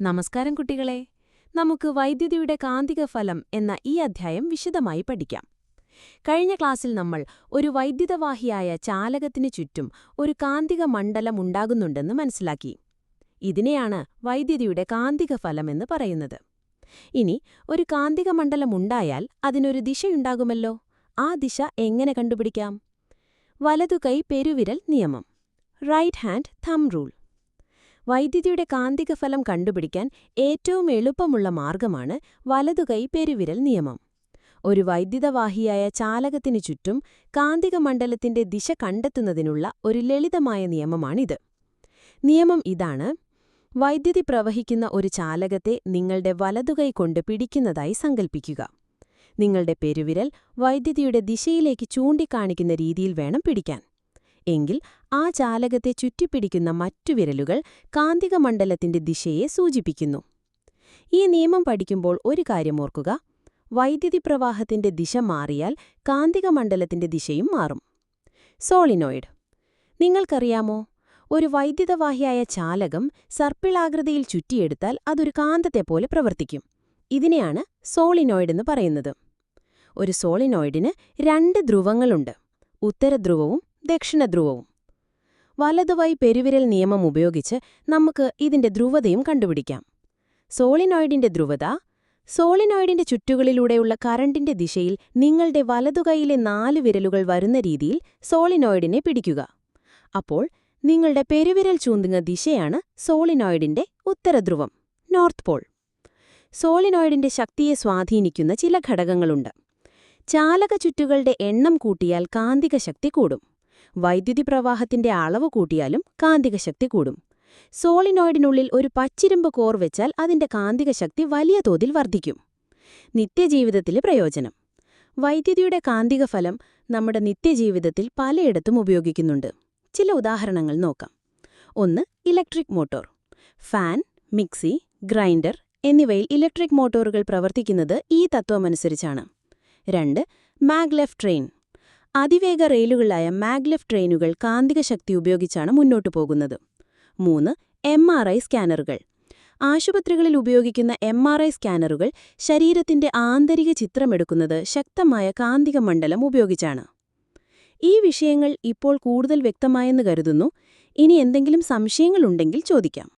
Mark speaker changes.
Speaker 1: നമസ്കാരം കുട്ടികളെ. നമുക്ക് വൈദ്യുതിയുടെ കാന്തിക ഫലം എന്ന ഈ അധ്യായം വിശദമായി പഠിക്കാം. കഴിഞ്ഞ ക്ലാസ്സിൽ നമ്മൾ ഒരു വൈദ്യുതവാഹിയായ ചാലകത്തിനു ചുറ്റും ഒരു കാന്തിക മണ്ഡലം ഉണ്ടാകുന്നുണ്ടെന്ന് മനസ്സിലാക്കി. ഇതിനെയാണ് വൈദ്യുതിയുടെ കാന്തിക ഫലം എന്ന് പറയുന്നത്. ഇനി ഒരു കാന്തിക മണ്ഡലം ഉണ്ടായാൽ അതിനൊരു ദിശയുണ്ടാകുമല്ലോ. ആ ദിശ എങ്ങനെ കണ്ടുപിടിക്കാം? വലതുകൈ പെരുവിരൽ നിയമം, റൈറ്റ് ഹാൻഡ് തംബ് റൂൾ. വൈദ്യുതിയുടെ കാന്തികഫലം കണ്ടുപിടിക്കാൻ ഏറ്റവും എളുപ്പമുള്ള മാർഗമാണ് വലതുകൈ പെരുവിരൽ നിയമം. ഒരു വൈദ്യുതവാഹിയായ ചാലകത്തിനു ചുറ്റും കാന്തിക മണ്ഡലത്തിന്റെ ദിശ കണ്ടെത്തുന്നതിനുള്ള ഒരു ലളിതമായ നിയമമാണിത്. നിയമം ഇതാണ്: വൈദ്യുതി പ്രവഹിക്കുന്ന ഒരു ചാലകത്തെ നിങ്ങളുടെ വലതുകൈ കൊണ്ട് പിടിക്കുന്നതായി സങ്കൽപ്പിക്കുക. നിങ്ങളുടെ പെരുവിരൽ വൈദ്യുതിയുടെ ദിശയിലേക്ക് ചൂണ്ടിക്കാണിക്കുന്ന രീതിയിൽ വേണം പിടിക്കാൻ. എങ്കിൽ ആ ചാലകത്തെ ചുറ്റിപ്പിടിക്കുന്ന മറ്റു വിരലുകൾ കാന്തിക മണ്ഡലത്തിന്റെ ദിശയെ സൂചിപ്പിക്കുന്നു. ഈ നിയമം പഠിക്കുമ്പോൾ ഒരു കാര്യം ഓർക്കുക: വൈദ്യുതി പ്രവാഹത്തിന്റെ ദിശ മാറിയാൽ കാന്തിക മണ്ഡലത്തിന്റെ ദിശയും മാറും. സോളിനോയിഡ്. നിങ്ങൾക്കറിയാമോ, ഒരു വൈദ്യുതവാഹിയായ ചാലകം സർപ്പിളാകൃതിയിൽ ചുറ്റിയെടുത്താൽ അതൊരു കാന്തത്തെപ്പോലെ പ്രവർത്തിക്കും. ഇതിനെയാണ് സോളിനോയിഡ് എന്ന് പറയുന്നത്. ഒരു സോളിനോയിഡിന് 2 ധ്രുവങ്ങളുണ്ട്: ഉത്തരധ്രുവവും ദക്ഷിണധ്രുവവും. വലതുവൈ പെരുവിരൽ നിയമം ഉപയോഗിച്ച് നമുക്ക് ഇതിന്റെ ധ്രുവതയും കണ്ടുപിടിക്കാം. സോളിനോയിഡിന്റെ ധ്രുവത: സോളിനോയിഡിന്റെ ചുറ്റുകളിലൂടെയുള്ള കറണ്ടിന്റെ ദിശയിൽ നിങ്ങളുടെ വലതുകൈയിലെ 4 വിരലുകൾ വരുന്ന രീതിയിൽ സോളിനോയിഡിനെ പിടിക്കുക. അപ്പോൾ നിങ്ങളുടെ പെരുവിരൽ ചൂണ്ടുന്ന ദിശയാണ് സോളിനോയിഡിന്റെ ഉത്തരധ്രുവം, നോർത്ത് പോൾ. സോളിനോയിഡിന്റെ ശക്തിയെ സ്വാധീനിക്കുന്ന ചില ഘടകങ്ങളുണ്ട്. ചാലക ചുറ്റുകളുടെ എണ്ണം കൂട്ടിയാൽ കാന്തിക ശക്തി കൂടും. വൈദ്യുതി പ്രവാഹത്തിന്റെ അളവ് കൂട്ടിയാലും കാന്തികശക്തി കൂടും. സോളിനോയിഡിനുള്ളിൽ ഒരു പച്ചിരുമ്പ് കോർ വെച്ചാൽ അതിന്റെ കാന്തികശക്തി വലിയ തോതിൽ വർദ്ധിക്കും. നിത്യജീവിതത്തിലെ പ്രയോജനം. വൈദ്യുതിയുടെ കാന്തികഫലം നമ്മുടെ നിത്യജീവിതത്തിൽ പലയിടത്തും ഉപയോഗിക്കുന്നുണ്ട്. ചില ഉദാഹരണങ്ങൾ നോക്കാം. 1. Electric motor. Fan, mixie, grinder എന്നിവയിൽ ഇലക്ട്രിക് മോട്ടോറുകൾ പ്രവർത്തിക്കുന്നത് ഈ തത്വമനുസരിച്ചാണ്. 2. മാഗ്ലെഫ് ട്രെയിൻ. അതിവേഗ റെയിലുകളായ മാഗ്ലെഫ് ട്രെയിനുകൾ കാന്തിക ശക്തി ഉപയോഗിച്ചാണ് മുന്നോട്ടു പോകുന്നത്. 3. MRI സ്കാനറുകൾ. ആശുപത്രികളിൽ ഉപയോഗിക്കുന്ന MRI സ്കാനറുകൾ ശരീരത്തിന്റെ ആന്തരിക ചിത്രമെടുക്കുന്നത് ശക്തമായ കാന്തിക മണ്ഡലം ഉപയോഗിച്ചാണ്. ഈ വിഷയങ്ങൾ ഇപ്പോൾ കൂടുതൽ വ്യക്തമായെന്ന് കരുതുന്നു. ഇനി എന്തെങ്കിലും സംശയങ്ങളുണ്ടെങ്കിൽ ചോദിക്കാം.